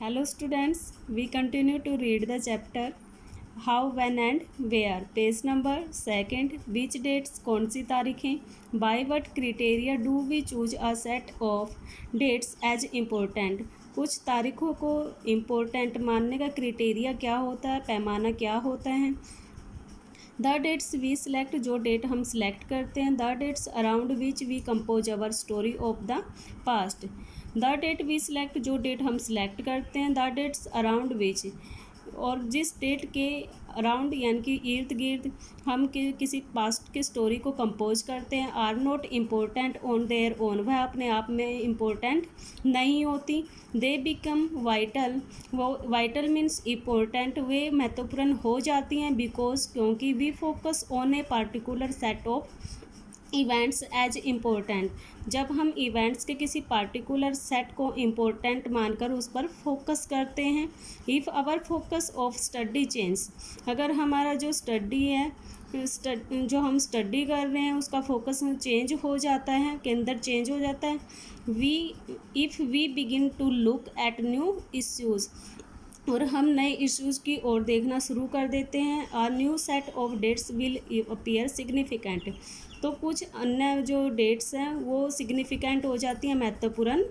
Hello students, we continue to read the chapter How, When and Where. Page number 2. Which dates कौन सी तारीखें. By what criteria do we choose a set of dates as important. कुछ तारीखों को important मानने का criteria क्या होता है, पैमाना क्या होता है. द डेट्स वी सिलेक्ट, जो डेट हम सिलेक्ट करते हैं. The dates around which we compose our story of the past. The date we select, जो डेट हम सिलेक्ट करते हैं. द डेट्स अराउंड विच, और जिस डेट के अराउंड यानी कि इर्द गिर्द हम किसी पास्ट की स्टोरी को कंपोज करते हैं. Are not important on their own, वह अपने आप में इम्पोर्टेंट नहीं होती. दे बिकम वाइटल, वो वाइटल मीन्स इम्पोर्टेंट, वे महत्वपूर्ण हो जाती हैं. बिकॉज, क्योंकि we focus on a particular set of events as important, जब हम इवेंट्स के किसी पार्टिकुलर सेट को इम्पोर्टेंट मानकर उस पर फोकस करते हैं. If our focus of study change, अगर हमारा जो स्टडी है, जो हम स्टडी कर रहे हैं उसका फोकस चेंज हो जाता है, केंद्र चेंज हो जाता है. If we begin to look at new issues, और हम नए इश्यूज़ की ओर देखना शुरू कर देते हैं. A new set of dates will appear significant, तो कुछ अन्य जो डेट्स हैं वो सिग्निफिकेंट हो जाती हैं, महत्वपूर्ण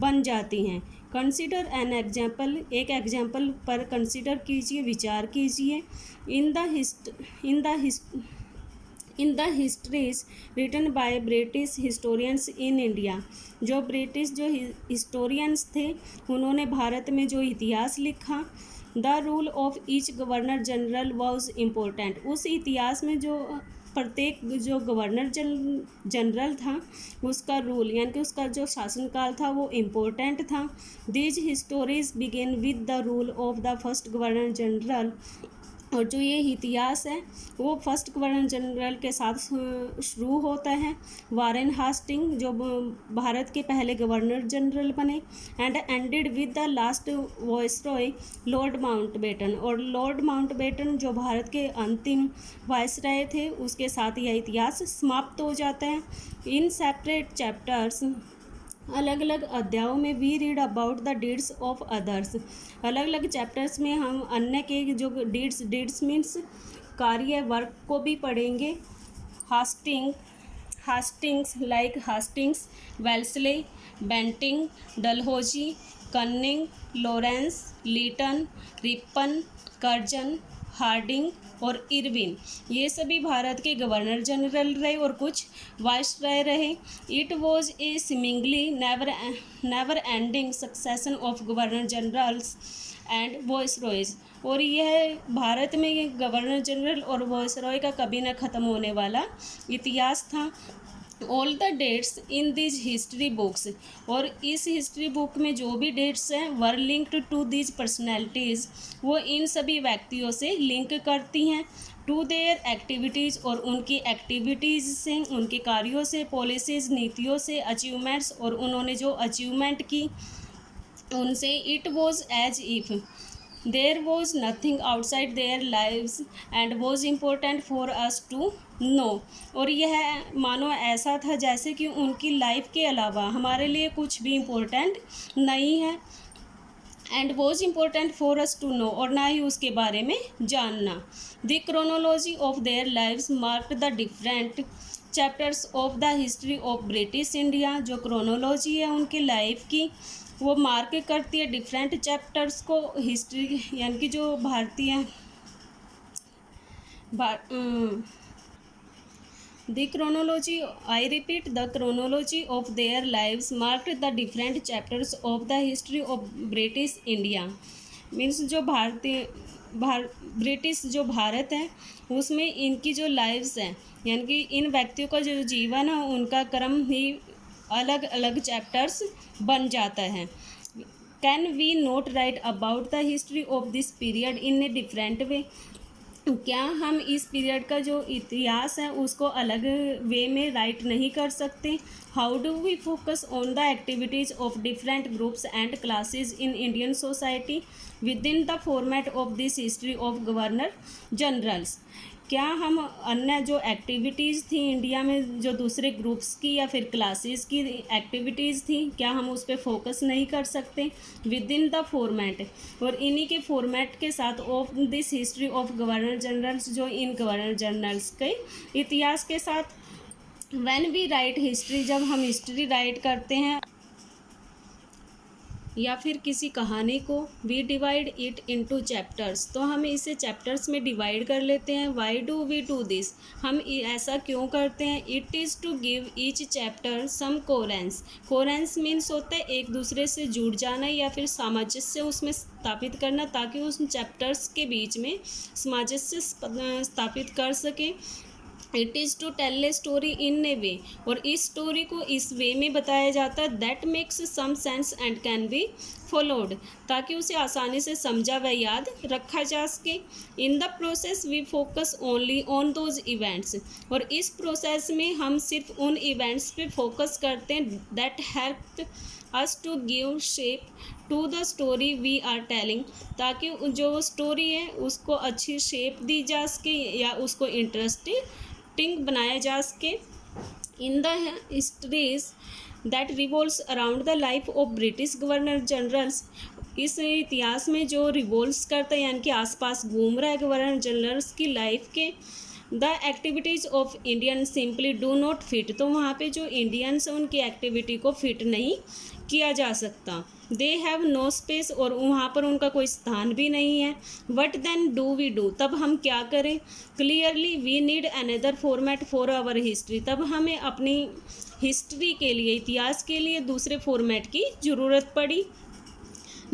बन जाती हैं. कंसिडर एन एग्जाम्पल, एक एग्जाम्पल पर कंसिडर कीजिए, विचार कीजिए. In the histories written by British historians in India, जो ब्रिटिश जो हिस्टोरियंस थे उन्होंने भारत में जो इतिहास लिखा. The rule of each governor general was important, उस इतिहास में जो प्रत्येक जो गवर्नर जनरल था उसका रूल यानी कि उसका जो शासनकाल था वो इम्पोर्टेंट था. These histories begin with the rule of the first governor general, और जो ये इतिहास है वो फर्स्ट गवर्नर जनरल के साथ शुरू होता है. वारेन हास्टिंग, जो भारत के पहले गवर्नर जनरल बने. And ended with the last viceroy Lord Mountbatten, और लॉर्ड माउंटबेटन जो भारत के अंतिम वायसराय थे उसके साथ यह इतिहास समाप्त हो जाता है. इन सेपरेट चैप्टर्स, अलग अलग अध्यायों में we read about the deeds of others, अलग अलग चैप्टर्स में हम अन्य के जो डीड्स मीन्स कार्य, वर्क को भी पढ़ेंगे. Hastings like Hastings, Wellesley, Bentinck, Dalhousie, Canning, Lawrence, Lytton, Ripon, Curzon, Hardinge और इरविन, ये सभी भारत के गवर्नर जनरल रहे और कुछ वाइसराय रहे. It was a seemingly never ending succession of governor generals and viceroys, और यह भारत में ये गवर्नर जनरल और वाइसरॉय का कभी न ख़त्म होने वाला इतिहास था. All the dates in these history books, और इस हिस्ट्री बुक में जो भी डेट्स हैं were linked to these personalities, वो इन सभी व्यक्तियों से लिंक करती हैं. टू देयर एक्टिविटीज़, और उनकी एक्टिविटीज़ से, उनके कार्यों से, पॉलिसीज़ नीतियों से, अचीवमेंट्स और उन्होंने जो अचीवमेंट की उनसे. It was as if there was nothing outside their lives and was important for us to know, और यह मानो ऐसा था जैसे कि उनकी लाइफ के अलावा हमारे लिए कुछ भी इम्पोर्टेंट नहीं है. And was important for us to know, और ना ही उसके बारे में जानना. The chronology of their lives marked the different chapters of the history of British India, जो क्रोनोलॉजी है उनके लाइफ की वो मार्क करती है डिफरेंट चैप्टर्स को. हिस्ट्री यानी कि जो भारतीय the chronology, I repeat, the chronology of their lives marked the different chapters of the history of British India. Means जो ब्रिटिश जो भारत है उसमें इनकी जो लाइव्स हैं यानी कि इन व्यक्तियों का जो जीवन है उनका क्रम ही अलग अलग चैप्टर्स बन जाता है. Can we not write about the history of this period in a different way, क्या हम इस पीरियड का जो इतिहास है उसको अलग वे में राइट नहीं कर सकते. How do we focus on the activities of different groups and classes in Indian society within the format of this history of governor generals. क्या हम अन्य जो एक्टिविटीज़ थी इंडिया में, जो दूसरे ग्रुप्स की या फिर क्लासेस की एक्टिविटीज़ थी, क्या हम उस पर फोकस नहीं कर सकते विद इन द फॉर्मेट? और इन्हीं के फॉर्मेट के साथ of this history of governor generals, जो इन गवर्नर जनरल्स के इतिहास के साथ, व्हेन वी राइट हिस्ट्री, जब हम हिस्ट्री राइट करते हैं या फिर किसी कहानी को, we divide it into chapters, तो हम इसे चैप्टर्स में डिवाइड कर लेते हैं। Why do we do this? हम ऐसा क्यों करते हैं? It is to give each chapter some coherence. Coherence means होता है एक दूसरे से जुड़ जाना या फिर सामंजस्य उसमें स्थापित करना, ताकि उस चैप्टर्स के बीच में सामंजस्य स्थापित कर सकें। It is to tell a story in a way, और इस स्टोरी को इस वे में बताया जाता है that makes some sense and can be followed, ताकि उसे आसानी से समझा व याद रखा जा सके। In the process we focus only on those events, और इस प्रोसेस में हम सिर्फ उन इवेंट्स पे फोकस करते हैं that help us to give shape to the story we are telling, ताकि जो स्टोरी है उसको अच्छी शेप दी जा सके या उसको इंटरेस्टिंग बनाया जा सके। In the histories that revolves around the life of British governor generals, इस इतिहास में जो रिवॉल्व्स करता है यानी कि आसपास घूम रहा है गवर्नर जनरल्स की लाइफ के, the activities of Indian simply do not fit, तो वहाँ पे जो इंडियंस हैं उनकी एक्टिविटी को फिट नहीं किया जा सकता। दे हैव नो स्पेस, और वहाँ पर उनका कोई स्थान भी नहीं है। What then do we do, तब हम क्या करें? Clearly we need another format for our history, तब हमें अपनी हिस्ट्री के लिए, इतिहास के लिए दूसरे फॉर्मेट की ज़रूरत पड़ी।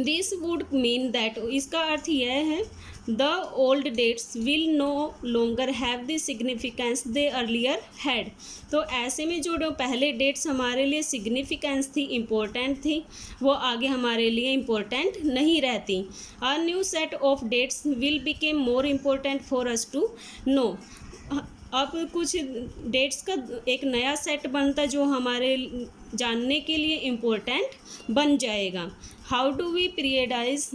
दिस वुड मीन दैट, इसका अर्थ यह है the old dates will no longer have the significance they earlier had, तो ऐसे में जो पहले डेट्स हमारे लिए सिग्निफिकेंस थी, इम्पोर्टेंट थी, वो आगे हमारे लिए इम्पोर्टेंट नहीं रहती। A new set of dates will become more important for us to know, अब कुछ डेट्स का एक नया सेट बनता जो हमारे जानने के लिए इम्पोर्टेंट बन जाएगा। How do we periodise?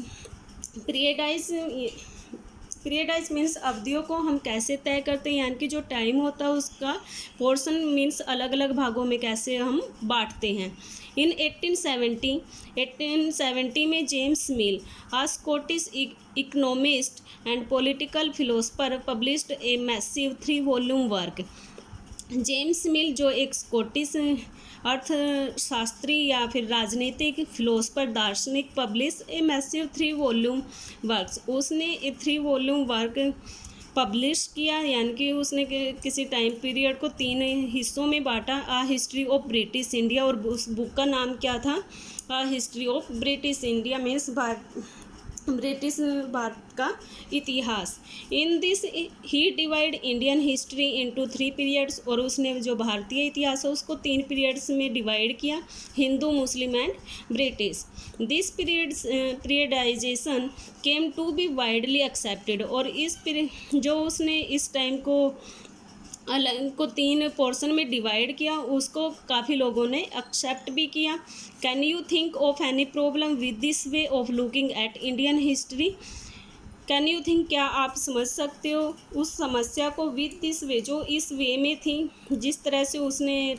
Periodise means अवधियों को हम कैसे तय करते हैं, यानी कि जो टाइम होता है उसका पोर्शन मीन्स अलग अलग भागों में कैसे हम बांटते हैं। इन 1870 में James Mill, a Scottish economist and political philosopher, published a massive 3 volume work. James Mill जो एक स्कॉटिश अर्थशास्त्री या फिर राजनीतिक फिलोसफर, दार्शनिक, publish a massive 3 volume works, उसने 3 वॉल्यूम वर्क पब्लिश किया, यानी कि उसने किसी टाइम पीरियड को 3 हिस्सों में बांटा। A history of British India, और उस बुक का नाम क्या था? A history of British India means British भारत का इतिहास। In this he divide Indian history into 3 periods, और उसने जो भारतीय इतिहास है उसको 3 पीरियड्स में डिवाइड किया, Hindu, Muslim and British. This periodisation came to be widely accepted, और इस जो उसने इस टाइम को 3 पोर्शन में डिवाइड किया उसको काफ़ी लोगों ने एक्सेप्ट भी किया। Can you think of any problem with this way of looking at Indian history? Can you think, क्या आप समझ सकते हो उस समस्या को? विद दिस वे, जो इस वे में थी, जिस तरह से उसने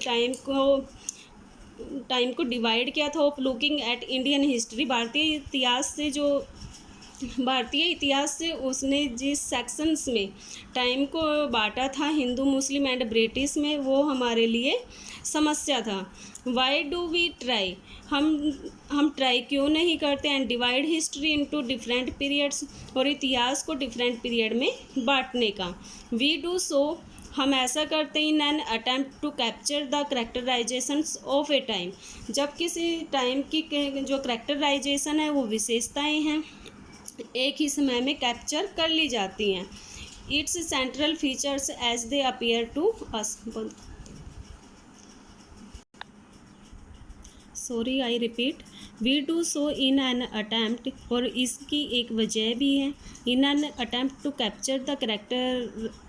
टाइम को डिवाइड किया था of looking at Indian history, भारतीय इतिहास से उसने जिस सेक्शंस में टाइम को बांटा था, हिंदू, मुस्लिम एंड ब्रिटिश में, वो हमारे लिए समस्या था। वाई डू वी ट्राई, हम ट्राई क्यों नहीं करते? And divide history into different periods, और इतिहास को डिफरेंट पीरियड में बांटने का। वी डू सो, हम ऐसा करते हैं in an attempt to capture the characterisations of a time, जब किसी टाइम की जो करेक्टराइजेशन है वो विशेषताएं हैं एक ही समय में कैप्चर कर ली जाती हैं। Its central features as they appear to us, sorry I repeat, we do so in an attempt, और इसकी एक वजह भी है, in an attempt to capture the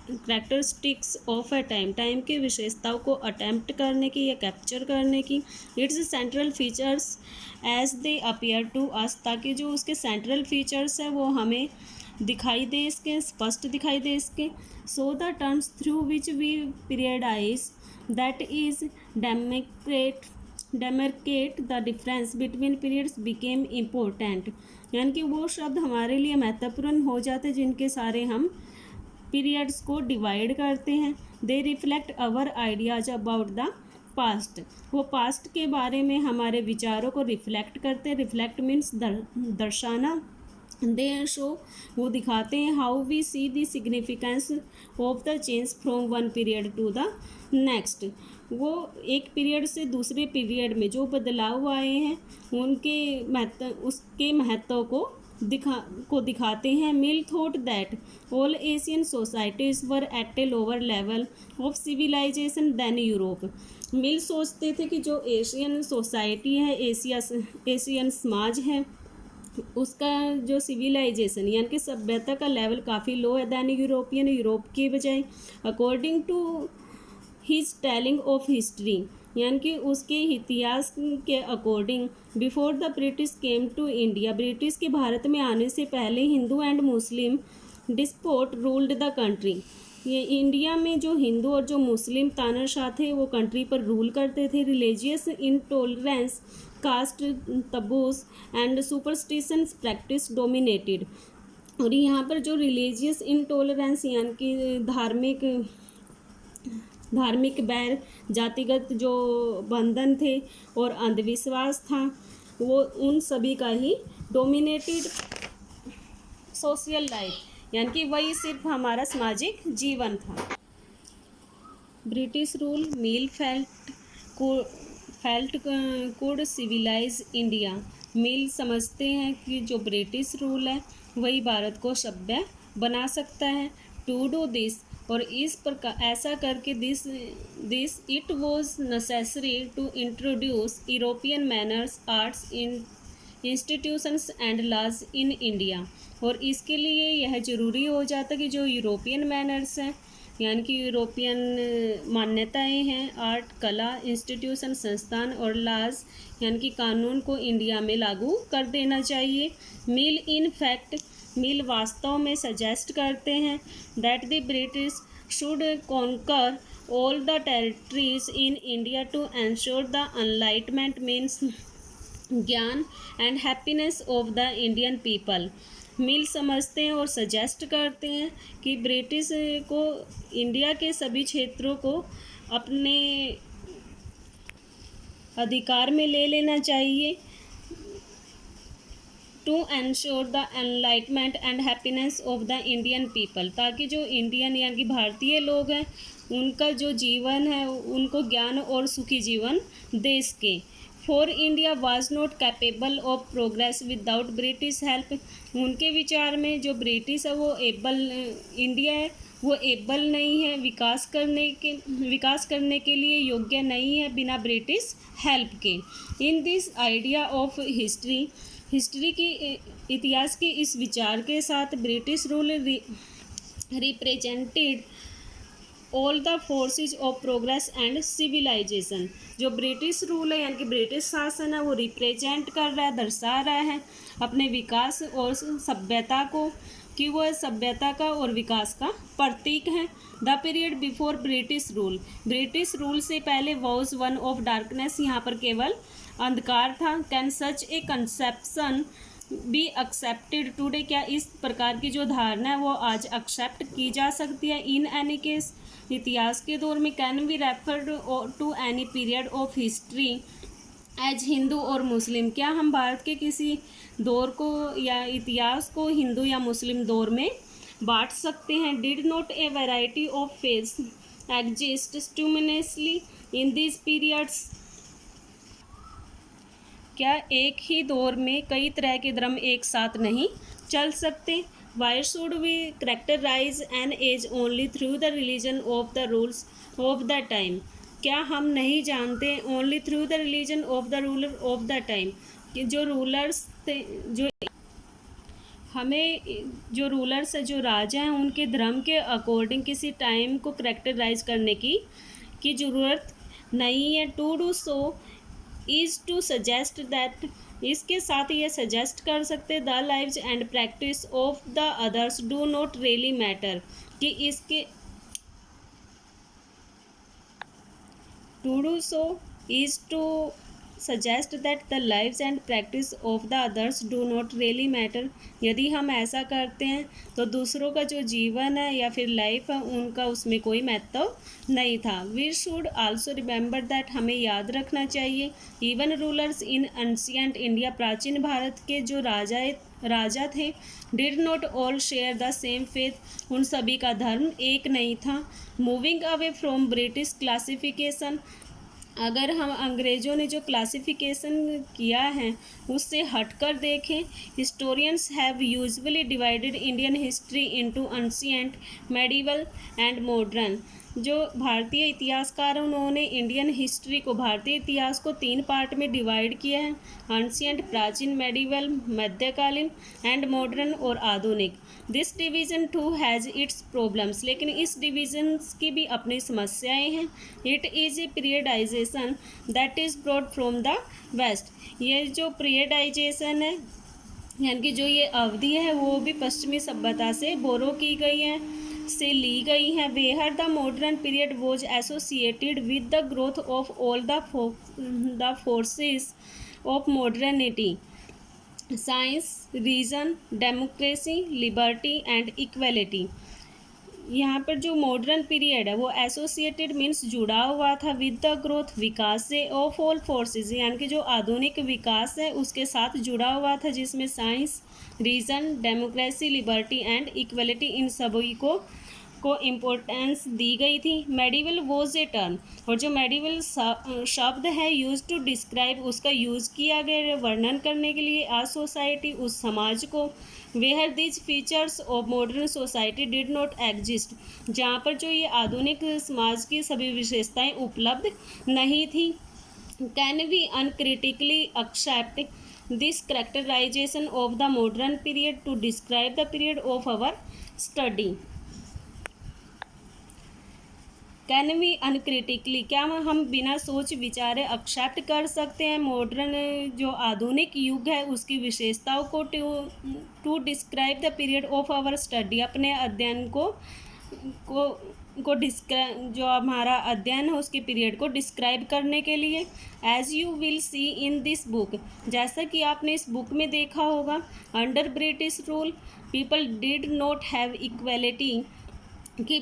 characteristics of a time, time की विशेषताओं को अटैम्प्ट करने की या कैप्चर करने की, its central features as they appear to us, ताकि जो उसके सेंट्रल फीचर्स हैं वो हमें दिखाई दे, इसके स्पष्ट दिखाई दे इसके। So the terms through which we periodise, that is demarcate the difference between periods became important, यानी कि वो शब्द हमारे लिए महत्वपूर्ण हो जाते जिनके सारे हम पीरियड्स को डिवाइड करते हैं। They reflect our ideas about the past, वो पास्ट के बारे में हमारे विचारों को रिफ्लेक्ट करते हैं। रिफ्लेक्ट मीन्स दर्शाना। दे शो, वो दिखाते हैं, how we see the significance of the change from one period to the next, वो एक पीरियड से दूसरे पीरियड में जो बदलाव आए हैं उसके महत्व को दिखाते हैं। Mill thought that all Asian societies were at a lower level of civilisation than Europe, Mill सोचते थे कि जो एशियन सोसाइटी है, एशियन समाज है, उसका जो सिविलाइजेशन यानी कि सभ्यता का लेवल काफ़ी लो है दैन यूरोपियन, यूरोप के बजाय। According to his telling of history, यानी कि उसके इतिहास के according, before the British came to India, British के भारत में आने से पहले Hindu and Muslim despot ruled the country, ये इंडिया में जो हिंदू और जो मुस्लिम तानाशाह थे वो कंट्री पर रूल करते थे। Religious intolerance, caste taboos and superstition practice dominated, और यहाँ पर जो रिलीजियस इंटॉलरेंस यानी कि धार्मिक बैर, जातिगत जो बंधन थे और अंधविश्वास था, वो उन सभी का ही डोमिनेटेड सोशल लाइफ, यानी कि वही सिर्फ हमारा सामाजिक जीवन था। British rule Mill felt could civilise India, Mill समझते हैं कि जो ब्रिटिश रूल है वही भारत को सभ्य बना सकता है। टू डू दिस, और इस प्रकार ऐसा करके this it was necessary to introduce European manners, arts, institutions and laws in India, और इसके लिए यह ज़रूरी हो जाता कि जो यूरोपियन मैनर्स हैं यानी कि यूरोपियन मान्यताएं हैं, आर्ट, कला, इंस्टीट्यूशन, संस्थान, और लॉज यानी कि कानून को इंडिया में लागू कर देना चाहिए। मिल इन फैक्ट, मिल वास्तव में सजेस्ट करते हैं that the British should conquer all the territories in India to ensure the enlightenment means ज्ञान and happiness of the Indian people. Mill समझते हैं और सजेस्ट करते हैं कि ब्रिटिश को इंडिया के सभी क्षेत्रों को अपने अधिकार में ले लेना चाहिए, to ensure the enlightenment and happiness of the Indian people, ताकि जो इंडियन यानी कि भारतीय लोग हैं उनका जो जीवन है उनको ज्ञान और सुखी जीवन दे सके। For India was not capable of progress without British help, उनके विचार में जो ब्रिटिश है वो इंडिया है वो एबल नहीं है, विकास करने के लिए योग्य नहीं है बिना ब्रिटिश हेल्प के। In this idea of history की इतिहास के इस विचार के साथ British rule represented all the forces of progress and civilisation, जो ब्रिटिश रूल है यानी कि ब्रिटिश शासन है वो रिप्रेजेंट कर रहा है, दर्शा रहा है अपने विकास और सभ्यता को, कि वह सभ्यता का और विकास का प्रतीक है। The period before British rule से पहले वॉज वन ऑफ डार्कनेस, यहाँ पर केवल अंधकार था। Can such A conception be accepted today, क्या इस प्रकार की जो धारणा है वो आज एक्सेप्ट की जा सकती है। इन एनी केस, इतिहास के दौर में, can be referred to any period of history as Hindu और मुस्लिम, क्या हम भारत के किसी दौर को या इतिहास को हिंदू या मुस्लिम दौर में बांट सकते हैं। Did not a variety of phase exist simultaneously in this periods, क्या एक ही दौर में कई तरह के धर्म एक साथ नहीं चल सकते। Why should we characterise an age only through the religion of the rules of the time, क्या हम नहीं जानते only through the religion of the ruler of the time, कि जो रूलर्स थे, जो हमें जो रूलर्स है, जो राजा हैं, उनके धर्म के अकॉर्डिंग किसी टाइम को करेक्टराइज करने की ज़रूरत नहीं है। To do so is to suggest that, इसके साथ ये सजेस्ट कर सकते the lives and practice of the others do not really matter, कि इसके to do so is to suggest that the lives and practice of the others do not really matter, यदि हम ऐसा करते हैं तो दूसरों का जो जीवन है या फिर लाइफ है उनका उसमें कोई महत्व नहीं था। We should also remember that, हमें याद रखना चाहिए, even rulers in ancient India, प्राचीन भारत के जो राजा थे, did not all share the same faith, उन सभी का धर्म एक नहीं था। Moving away from British classification, अगर हम अंग्रेज़ों ने जो क्लासिफिकेशन किया है उससे हटकर देखें, historians have usually divided Indian history into ancient, medieval and modern, जो भारतीय इतिहासकार उन्होंने इंडियन हिस्ट्री को, भारतीय इतिहास को 3 पार्ट में डिवाइड किया है, एंशिएंट प्राचीन, मेडिवल मध्यकालीन, एंड मॉडर्न और आधुनिक। This division too has its problems, लेकिन इस डिवीज़न की भी अपनी समस्याएं हैं। It is a periodisation that is broad from the West, ये जो पीरियडाइजेशन है यानी कि जो ये अवधि है वो भी पश्चिमी सभ्यता से बोरो की गई है, से ली गई है। Where the modern period was associated with the growth of all the forces of modernity, science, reason, democracy, liberty and equality. यहाँ पर जो मॉडर्न पीरियड है वो एसोसिएटेड मीन्स जुड़ा हुआ था विद द ग्रोथ, विकास से, ऑफ ऑल फोर्सेस यानी कि जो आधुनिक विकास है उसके साथ जुड़ा हुआ था, जिसमें science, reason, democracy, liberty and equality, इन सभी को इम्पोर्टेंस दी गई थी। मेडिवल वॉज ए टर्म, और जो मेडिवल शब्द है यूज टू डिस्क्राइब, उसका यूज़ किया गया वर्णन करने के लिए आ सोसाइटी, उस समाज को, where these features of modern society did not exist, जहाँ पर जो ये आधुनिक समाज की सभी विशेषताएं उपलब्ध नहीं थी। Can we uncritically accept this characterisation of the modern period to describe the period of our study. Can we uncritically, क्या हम बिना सोच विचारे एक्सेप्ट कर सकते हैं मॉडर्न जो आधुनिक युग है उसकी विशेषताओं को to describe the period of our study, अपने अध्ययन को डिस्क्राइब, जो हमारा अध्ययन है उसके पीरियड को डिस्क्राइब करने के लिए। As you will see in this book, जैसा कि आपने इस बुक में देखा होगा, under British rule people did not have equality, कि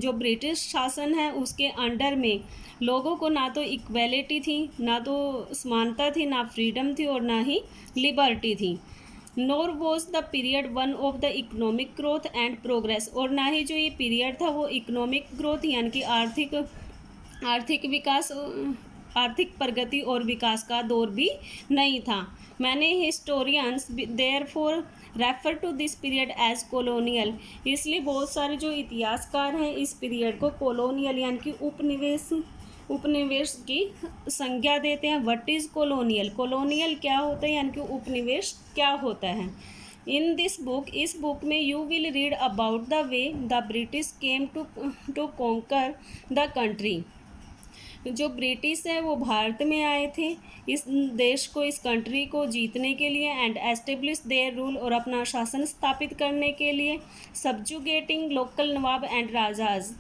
ब्रिटिश शासन है उसके अंडर में लोगों को ना तो इक्वलिटी थी, ना तो समानता थी, ना फ्रीडम थी और ना ही लिबर्टी थी। Nor was the period one of the economic growth and progress, और ना ही जो ये पीरियड था वो इकोनॉमिक ग्रोथ यानी कि आर्थिक विकास, आर्थिक प्रगति और विकास का दौर भी नहीं था। मैंने historians therefore refer to this period as colonial, इसलिए बहुत सारे जो इतिहासकार हैं इस पीरियड को कॉलोनियल यानी कि उपनिवेश की संज्ञा देते हैं। व्हाट इज़ कॉलोनियल, कॉलोनियल क्या होता है यानी कि उपनिवेश क्या होता है। इन दिस बुक, इस बुक में you will read about the way the British came to conquer the country, जो ब्रिटिश है वो भारत में आए थे इस देश को, इस कंट्री को जीतने के लिए, एंड एस्टेब्लिश देयर रूल, और अपना शासन स्थापित करने के लिए, सब्जुगेटिंग लोकल नवाब एंड राजाज,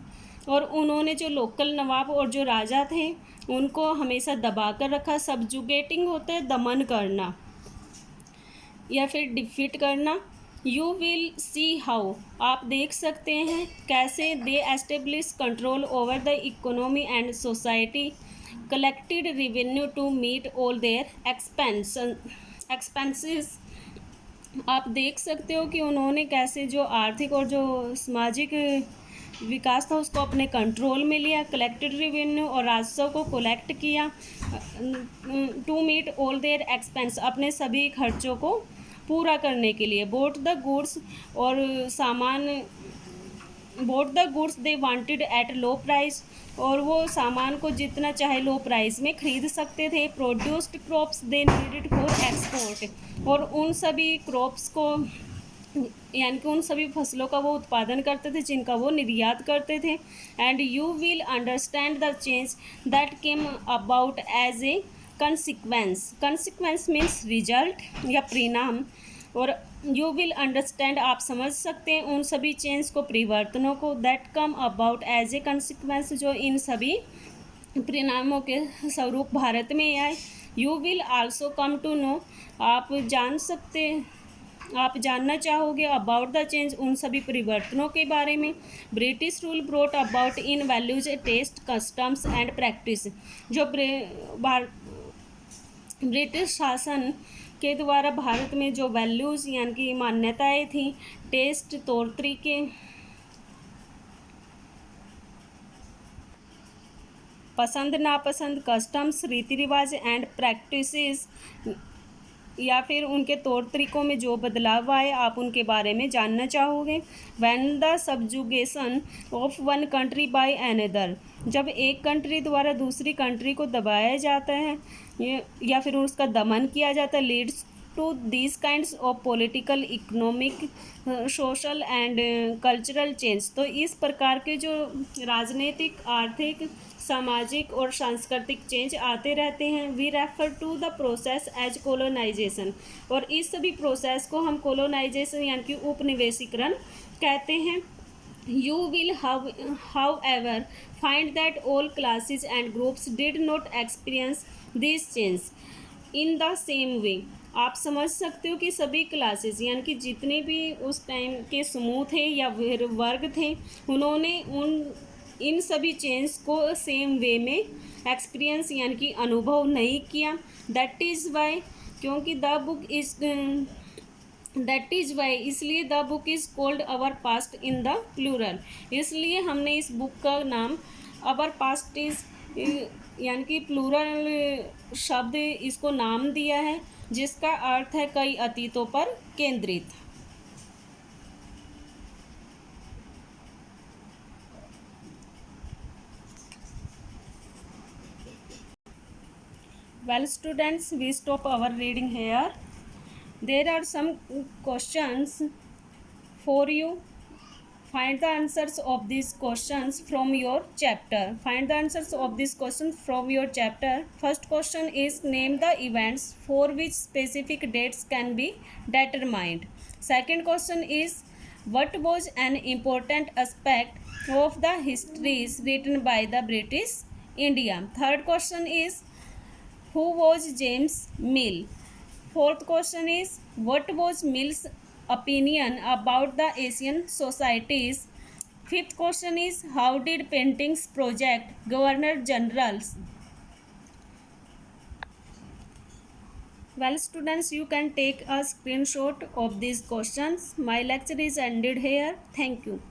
और उन्होंने जो लोकल नवाब और जो राजा थे उनको हमेशा दबा कर रखा। सब्जुगेटिंग होता है दमन करना या फिर डिफीट करना। यू विल सी हाउ, आप देख सकते हैं कैसे they establish control over the economy and society, collected revenue to meet all their expenses. आप देख सकते हो कि उन्होंने कैसे जो आर्थिक और जो सामाजिक विकास था उसको अपने कंट्रोल में लिया, कलेक्टेड रेवेन्यू और राजस्व को कलेक्ट किया, to meet all their expense, अपने सभी खर्चों को पूरा करने के लिए, बोट द गुड्स, और सामान bought the goods they wanted at low price, और वो सामान को जितना चाहे लो प्राइस में खरीद सकते थे. Produced crops they needed for export, और उन सभी क्रॉप्स को यानी कि उन सभी फसलों का वो उत्पादन करते थे जिनका वो निर्यात करते थे. And you will understand the change that came about as a consequence. Consequence means result या परिणाम, और यू विल अंडरस्टैंड आप समझ सकते हैं उन सभी चेंज को, परिवर्तनों को, that come about as a consequence जो इन सभी परिणामों के स्वरूप भारत में आए. You will also come to know, आप जानना चाहोगे अबाउट द चेंज उन सभी परिवर्तनों के बारे में. British rule brought about in values taste customs and practice. जो ब्रिटिश शासन के द्वारा भारत में जो वैल्यूज़ यानी कि मान्यताएं थी, टेस्ट तौर तरीके, पसंद नापसंद, कस्टम्स रीति रिवाज एंड प्रैक्टिसेस, या फिर उनके तौर तरीक़ों में जो बदलाव आए आप उनके बारे में जानना चाहोगे. When the subjugation of one country by another, जब एक कंट्री द्वारा दूसरी कंट्री को दबाया जाता है या फिर उसका दमन किया जाता है, leads to this kinds of political, economic, social and cultural change. तो इस प्रकार के जो राजनीतिक, आर्थिक, सामाजिक और सांस्कृतिक चेंज आते रहते हैं. We refer to the process as colonization, और इस सभी प्रोसेस को हम कोलोनाइजेशन यानी कि उपनिवेशीकरण कहते हैं. You will however find that all classes and groups did not experience this change in the same way. आप समझ सकते हो कि सभी क्लासेस यानी कि जितने भी उस टाइम के समूह थे या फिर वर्ग थे, उन्होंने इन सभी चेंज को सेम वे में एक्सपीरियंस यानी कि अनुभव नहीं किया. दैट इज़ वाई, क्योंकि the book is that is why, इसलिए the book is called our past in the plural. इसलिए हमने इस बुक का नाम अवर पास्ट इज़ यानी कि प्लूरल शब्द इसको नाम दिया है, जिसका अर्थ है कई अतीतों पर केंद्रित. Well students, we stop our reading here. There are some questions for you. Find the answers of these questions from your chapter. Find the answers of these questions from your chapter. First question is, name the events for which specific dates can be determined. Second question is, what was an important aspect of the histories written by the British India? Third question is, who was James Mill? Fourth question is, what was Mill's opinion about the Asian societies? Fifth question is, how did paintings project Governor Generals? Well students, you can take a screenshot of these questions. My lecture is ended here. Thank you.